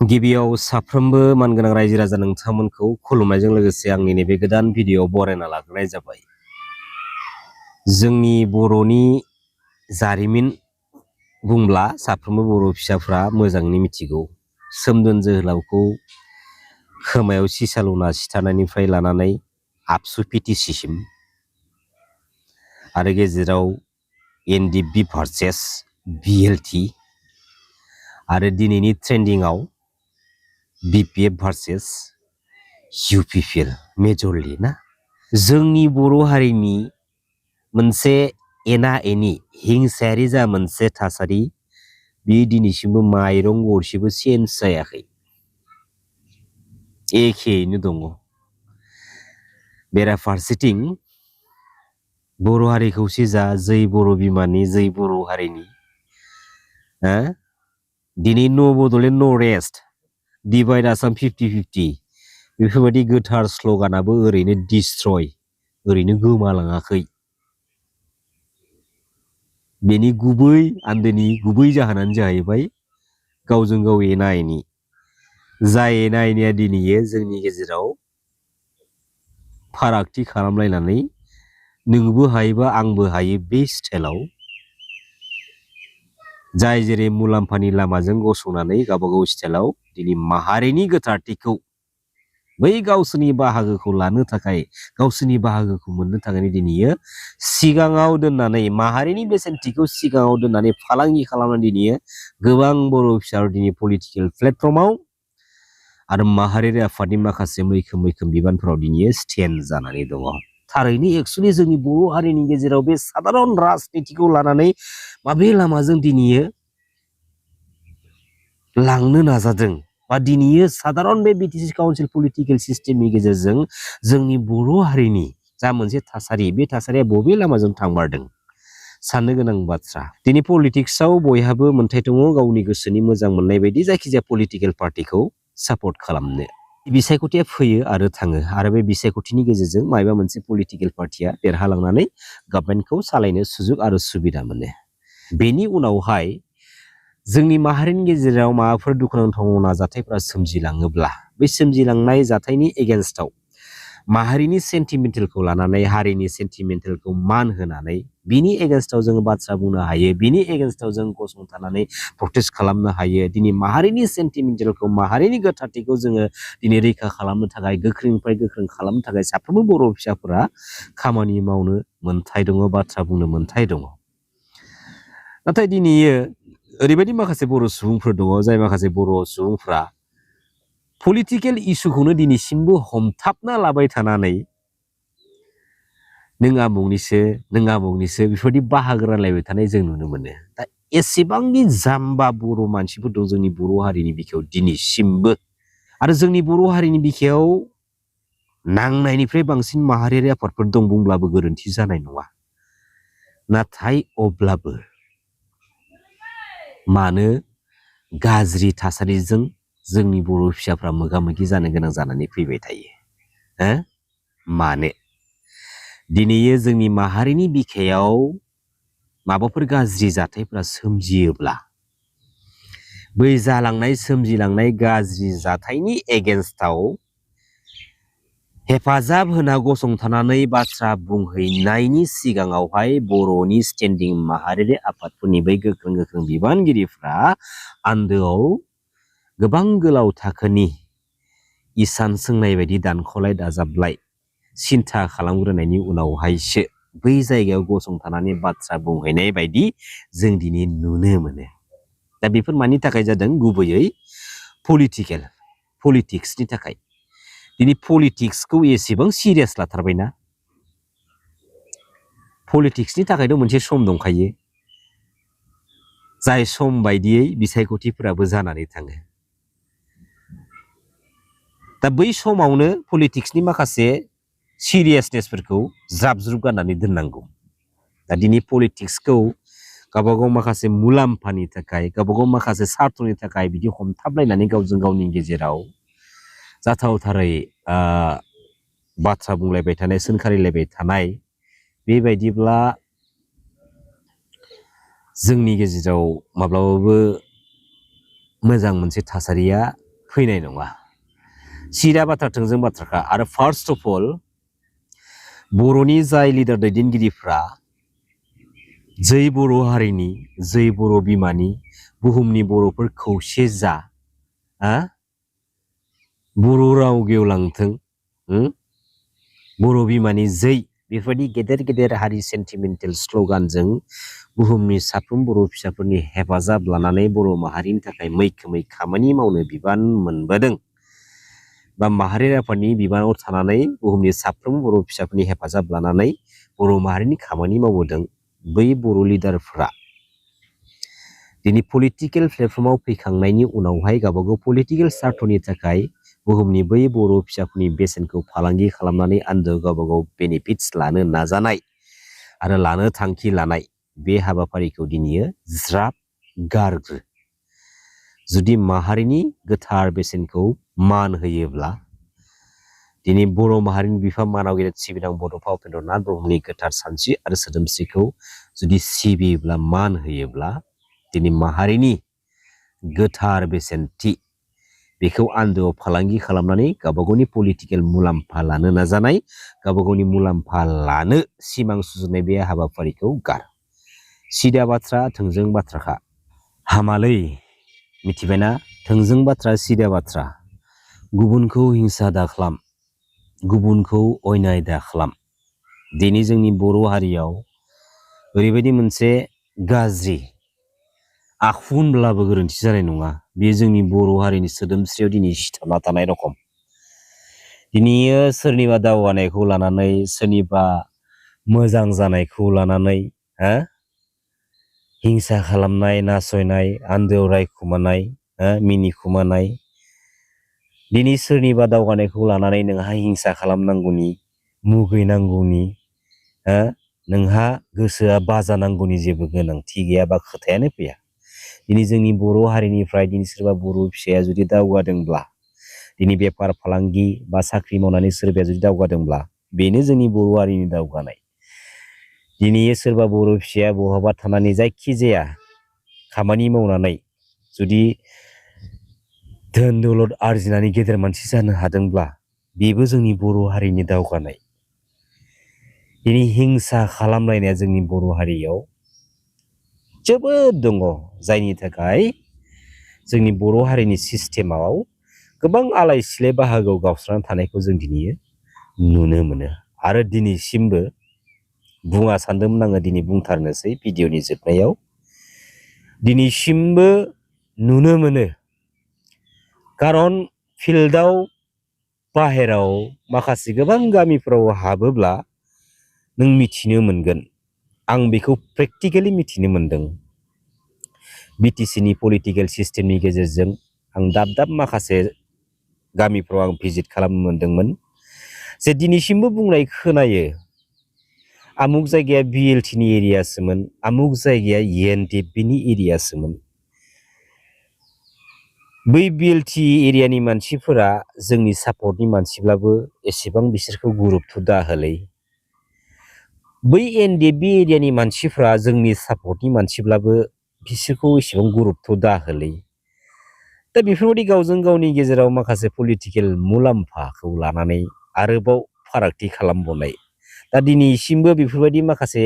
गिबियाव साफ्रोमबो मानगोनां रायजो राजा नोंथांमोनखौ खुलुमनायजों लोगोसे आंनि नैबे गोदान भिडिअ बरायना लाग्रोनाय जाबाय। जोंनि बर'नि जारिमिन बुंब्ला साफ्रोमबो बर' फिसाफ्रा मोजाङैनो मिथिगौ। सोमदोन जोहोलावखौ खोमायाव सिसा लुना सिथारनायनिफ्राय लानानै आबसु पिटिसिसिम आरो गेजेराव एनडिएफबि भार्सेस बिएलटि आरो दिनैनि ट्रेन्डिंआव बिपिएफ भार्सेस इउपिपिएल मेजरलि ना जोंनि बर' हारिनि मोनसे एना एनि हिंसायारि जा मोनसे थासारि बे दिनैसिमबो माइरं गरसेबो चेन्ज जायाखै, एखेयैनो दङ। बेराफारसेथिं बर' हारिखौ सिजा जै बर' बिमानि जै बर' हारिनि दिनै नो बड'लेण्ड नो रेस्ट डिभाइड आसाम 50-50 बेफोरबायदि गोथार स्लगानाबो ओरैनो डिस्ट्रय ओरैनो गोमालाङाखै। बेनि गुबै आन्दोनि गुबै जाहोनानो जाहैबाय गावजों गाव एना एनि। जाय एना एनिया दिनैयो जोंनि गेजेराव फारागथि खालामलायनानै नोंबो हायोबा आंबो हायो बे स्टाइलाव जाय जेरै मुलाम्फानि लामाजों गसंनानै गावबागाव स्टाइलाव दिनै माहारिनि गोथारथिखौ बै गावसोरनि बाहागोखौ लानो थाखाय गावसोरनि बाहागोखौ मोननो थाखाय दिनैयो सिगाङाव दोननानै माहारिनि बेसेनथिखौ सिगाङाव दोननानै फालांगि खालामनानै दिनैयो गोबां बर' फिसाफोर दिनै पलिटिकेल प्लेटफर्माव आरो माहारियारि आफादनि माखासे मैखोम बिबानफोराव दिनैयो स्टेन्ड जानानै दङ। थारैनो एक्सुअलि जोंनि बर' हारिनि गेजेराव बे साधारन राजनितिखौ लानानै माबे लामाजों दिनैयो लांनो नाजादों बा दिनैयो साधारन बे बिटिसि काउन्सिल पलिटिकेल सिस्टेमनि गेजेरजों जोंनि बर' हारिनि जा मोनसे थासारि बे थासारिया बबे लामाजों थांमारदों साननो गोनां बाथ्रा। दिनै पलिटिक्सआव बयहाबो मोन्थाय दङ गावनि गोसोनि मोजां मोननाय बायदि जायखिजाया पलिटिकेल पार्टिखौ सापर्ट खालामनो। बिसायख'थिया फैयो आरो थाङो आरो बे बिसायख'थिनि गेजेरजों माबा मोनसे पलिटिकेल पार्टिया देरहालांनानै गभर्नमेन्टखौ सालायनो सुजुग आरो सुबिदा मोनो। बेनि उनावहाय जोंनि माहारिनि गेजेराव माबाफोर दुखुनांथाव जाथायफोरा सोमजिलाङोब्ला बे सोमजिलांनाय जाथायनि एगेन्स्टआव माहारिनि सेन्टिमेन्टेलखौ लानानै हारिनि सेन्टिमेन्टेलखौ मान होनानै बिनि एगेन्स्टआव जोङो बाथ्रा बुंनो हायो, बिनि एगेन्स्टआव जों गसंथानानै प्रटेस्ट खालामनो हायो। दिनै माहारिनि सेन्टिमेन्टेलखौ माहारिनि गोथारथिखौ जोङो दिनै रैखा खालामनो थाखाय गोख्रोंनिफ्राय गोख्रों खालामनो थाखाय साफ्रोमबो बर' फिसाफोरा खामानि मावनो मोन्थाय दङ, बाथ्रा बुंनो मोन्थाय दङ। नाथाय दिनैयो ओरैबायदि माखासे बर' सुबुंफोर दङ जाय माखासे बर' सुबुंफ्रा पलिटिकेल इस्युखौनो दिनैसिमबो हमथाबना लाबाय थानानै नों आमुगनिसो बेफोरबायदि बाहागो रानलायबाय थानाय जों नुनो मोनो। दा एसेबांनि जाम्बा बर' मानसिफोर दं जोंनि बर' हारिनि बिखायाव दिनैसिमबो आरो जोंनि बर' हारिनि बिखायाव नांनायनिफ्राय बांसिन माहारियारि आफादफोर दं बुंब्लाबो गोरोन्थि जानाय नङा। नाथाय अब्लाबो मानो गाज्रि थासारिजों जोंनि बर' फिसाफ्रा मोगा मोगि जानो गोनां जानानै फैबाय थायो? मानो? दिनैयो जोंनि माहारिनि बिखायाव माबाफोर गाज्रि जाथायफोरा सोमजियोब्ला बै जालांनाय सोमजिलांनाय गाज्रि जाथायनि एगेन्स्टआव हेफाजाब होना गसंथानानै बाथ्रा बुंहैनायनि सिगाङावहाय बर'नि स्टेन्डिं माहारियारि आफादफोरनि बै गोख्रों बिबानगिरिफ्रा आन्दोआव गोबां गोलाव थाखोनि इसान सोंनाय बायदि दानख'लाय दाजाबलाय सिन्था खालामग्रोनायनि उनावहायसो बै जायगायाव गसंथानानै बाथ्रा बुंहैनाय बायदि जों दिनै नुनो मोनो। दा बेफोर मानि थाखाय जादों? गुबैयै पलिटिक्सनि थाखाय। दिनै पलिटिक्सखौ एसेबां सिरियास लाथारबायना, पलिटिक्सनि थाखायथ' मोनसे सम दंखायो जाय सम बायदियै बिसायख'थिफोराबो जानानै थाङो। दा बै समावनो पलिटिक्सनि माखासे सिरियासनेसफोरखौ ज्राब ज्रुब गारनानै दोननांगौ। दा दिनै पलिटिक्सखौ गावबागाव माखासे मुलाम्फानि थाखाय गावबागाव माखासे सार्थनि थाखाय बिदि हमथाबलायनानै गावजों गावनि गेजेराव जाथावथारै बाथ्रा बुंलायबाय थानाय, सोंखारिलायबाय थानाय बेबायदिब्ला जोंनि गेजेराव माब्लाबाबो मोजां मोनसे थासारिया फैनाय नङा सिदा बाथ्रा थोंजों बाथ्राखा आरो फार्स्ट अफ अल बर'नि जाय लिडार दैदेनगिरिफ्रा जै बर' हारिनि जै बर' बिमानि बुहुमनि बर'फोर खौसे जा बर' राव गेवलांथों बर' बिमानि जै बेफोरबायदि गेदेर गेदेर हारि सेन्टिमेन्टेल स्ल'गानजों बुहुमनि साफ्रोम बर' फिसाफोरनि हेफाजाब लानानै बर' माहारिनि थाखाय मैखोमै खामानि मावनो बिबान मोनबोदों बा माहारि आफादनि बिबानाव थानानै बुहुमनि साफ्रोम बर' फिसाफोरनि हेफाजाब लानानै बर' माहारिनि खामानि मावबोदों बै बर' लिडारफ्रा दिनै पलिटिकेल प्लेटफर्माव फैखांनायनि उनावहाय गावबागाव पलिटिकेल स्वार्थनि थाखाय बुहुमनि बै बर' फिसाफोरनि बेसेनखौ फालांगि खालामनानै आन्दोआव गावबागाव बेनिफिट्स लानो नाजानाय आरो लानो थांखि लानाय बे हाबाफारिखौ दिनैयो ज्राब गारग्रो जुदि माहारिनि गोथार बेसेनखौ मान होयोब्ला दिनै बर' माहारिनि बिफा मानाव गेदेर सिबिनां बड'फा उपेन्द्रनाथ ब्रह्मनि गोथार सानस्रि आरो सोदोमस्रिखौ जुदि सिबियोब्ला मान होयोब्ला दिनै माहारिनि गोथार बेसेनथि बेखौ आन्दोआव फालांगि खालामनानै गावबागावनि पलिटिकेल मुलाम्फा लानो नाजानाय गावबागावनि मुलाम्फा लानो सिमां सुजुनाय बे हाबाफारिखौ गार सिदा बाथ्रा थोंजों बाथ्राखा हामालै मिथिबायना थोंजों बाथ्रा सिदा बाथ्रा गुबुनखौ हिंसा दाखालाम गुबुनखौ अयनाय दाखालाम दिनै जोंनि बर' हारियाव ओरैबायदि मोनसे गाज्रि आखु होनब्लाबो गोरोन्थि जानाय नङा बेयो जोंनि बर' हारिनि सोदोमस्रियाव दिनै सिथाबना थानाय रखम दिनैयो सोरनिबा दावगानायखौ लानानै सोरनिबा मोजां जानायखौ लानानै हिंसा खालामनाय नासयनाय आन्दोआव रायखुमानाय मिनिखुमानाय दिनै सोरनिबा दावगानायखौ लानानै नोंहा हिंसा खालामनांगौनि मुगैनांगौनि नोंहा गोसोआ बाजानांगौनि जेबो गोनांथि गैया बा खोथायानो फैया दिनै जोंनि बर' हारिनिफ्राय दिनै सोरबा बर' फिसाया जुदि दावगादोंब्ला दिनै बेफार फालांगि बा साख्रि मावनानै सोरबाया जुदि दावगादोंब्ला बेनो जोंनि बर' हारिनि दावगानाय दिनै सोरबा बर' फिसाया बहाबा थानानै जायखिजाया खामानि मावनानै जुदि धोन दौलत आरजिनानै गेदेर मानसि जानो हादोंब्ला बेबो जोंनि बर' हारिनि दावगानाय दिनै हिंसा खालामलायनाया जोंनि बर' हारियाव जोबोद दङ जायनि थाखाय जोंनि बर' हारिनि सिस्टेमाव गोबां आलाय सिलाय बाहागोआव गावस्रानानै थानायखौ जों दिनै नुनो मोनो आरो दिनैसिमबो बुङा सानदोंमोन आङो दिनै बुंथारनोसै भिडिअनि जोबनायाव दिनैसिमबो नुनो मोनो खारन फिल्डआव बाहेराव माखासे गोबां गामिफोराव हाबोब्ला नों मिथिनो मोनगोन आं बेखौ प्रेक्टिकेलि मिथिनो मोनदों बिटिसिनि पलिटिकेल सिस्टेमनि गेजेरजों आं दाब दाब माखासे गामिफ्राव आं भिजिट खालामनो मोनदोंमोन जे दिनैसिमबो बुंनाय खोनायो आमुक जायगाया बिएलटिनि एरियासोमोन आमुक जायगाया एनडिएफबिनि एरियासोमोन बै बिएलटि एरियानि मानसिफोरा जोंनि सापर्टनि मानसिब्लाबो एसेबां बिसोरखौ गुरुत्व दाहोलै बै एनडिएफबि एरियानि मानसिफ्रा जोंनि सापर्टनि मानसिब्लाबो बिसोरखौ एसेबां गुरुत्व दाहोलै दा बेफोरबायदि गावजों गावनि गेजेराव माखासे पलिटिकेल मुलाम्फाखौ लानानै आरोबाव फारागथि खालामबावनाय दा दिनैसिमबो बेफोरबायदि माखासे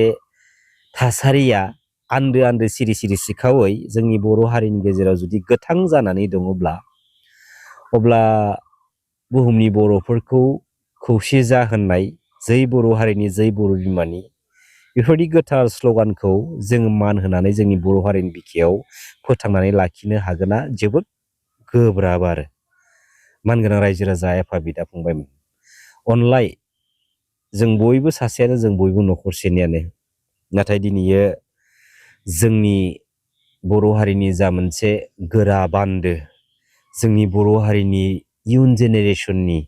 थासारिया आन्दो आन्दो सिरि सिरि सिखावै जोंनि बर' हारिनि गेजेराव जुदि गोथां जानानै दङब्ला अब्ला बुहुमनि बर'फोरखौ खौसे जा होननाय जै बर' हारिनि जै बर' बिमानि बेफोरबायदि गोथार स्ल'गानखौ जोङो मान होनानै जोंनि बर' हारिनि बिखायाव फोथांनानै लाखिनो हागोना जोबोद गोब्राब आरो मानगोनां रायजो राजा आफा बिदा फंबायमोन अनलाय जों बयबो सासेयानो जों बयबो न'खरसेनियानो नाथाय दिनैयो जोंनि बर' हारिनि जा मोनसे गोरा बान्दो जोंनि बर' हारिनि इयुन जेनेरेसननि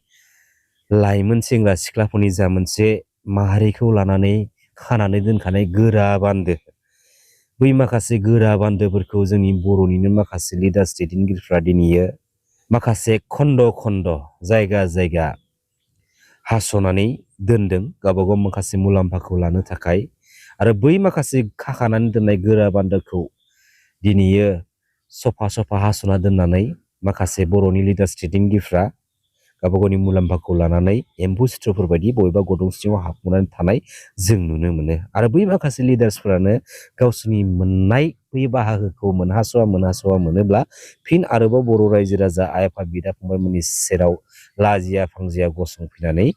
लाइमोन सेंग्रा सिख्लाफोरनि जा मोनसे माहारिखौ लानानै खानानै दोनखानाय गोरा बान्दो बै माखासे गोरा बान्दोफोरखौ जोंनि बर'निनो माखासे लिडार्स दैदेनगिरिफ्रा दिनैयो माखासे खन्द खन्द जायगा जायगा हास'नानै दोनदों गावबागाव माखासे मुलाम्फाखौ लानो थाखाय आरो बै माखासे खाखानानै दोननाय गोरा बान्दोखौ दिनैयो सफा सफा हास'ना दोननानै माखासे बर'नि लिडार्स दैदेनगिरिफ्रा गावबा गावनि मुलाम्फाखौ लानानै एम्बु सिथ्रफोर बायदि बबेबा गदं सिङाव हाबनानै थानाय जों नुनो मोनो आरो बै माखासे लिडार्सफोरानो गावसोरनि मोननाय बै बाहागोखौ मोनहास'वा मोनोब्ला फिन आरोबाव बर' रायजो राजा आइ आफा बिदा फंबायमोननि सेराव लाजिया फांजिया गसंफैनानै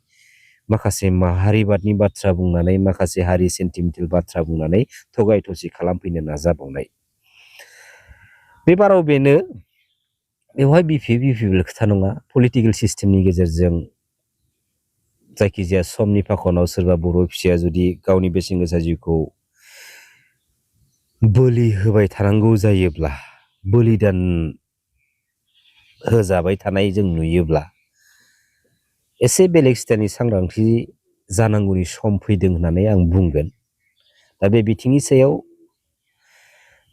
माखासे माहारिबादनि बाथ्रा बुंनानै माखासे हारि सेन्टिमेन्टेल बाथ्रा बुंनानै थगाय थसि खालामफैनो नाजाबावनाय बे बाराव बेनो बेवहाय बिफिबो खोथा नङा पलिटिकेल सिस्टेमनि गेजेरजों जायखिजाया समनि फाखनाव सोरबा बर' फिसाया जुदि गावनि बेसेन गोसा जिउखौ बोलि होबाय थानांगौ जायोब्ला बलिदान होजाबाय थानाय जों नुयोब्ला एसे बेलेग स्टाइलनि सांग्रांथि जानांगौनि सम फैदों होननानै आं बुंगोन दा बे बिथिंनि सायाव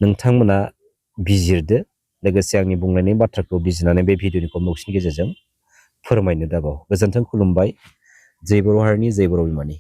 नोंथांमोना बिजिरदो लोगोसे आंनि बुंनायनि बाथ्राखौ बिजिरनानै बे भिडिअनि कमेन्टनि गेजेरजों फोरमायनो दाबाव गोजोन्थों खुलुमबाय जय बर' हारिनि जय बर' बिमानि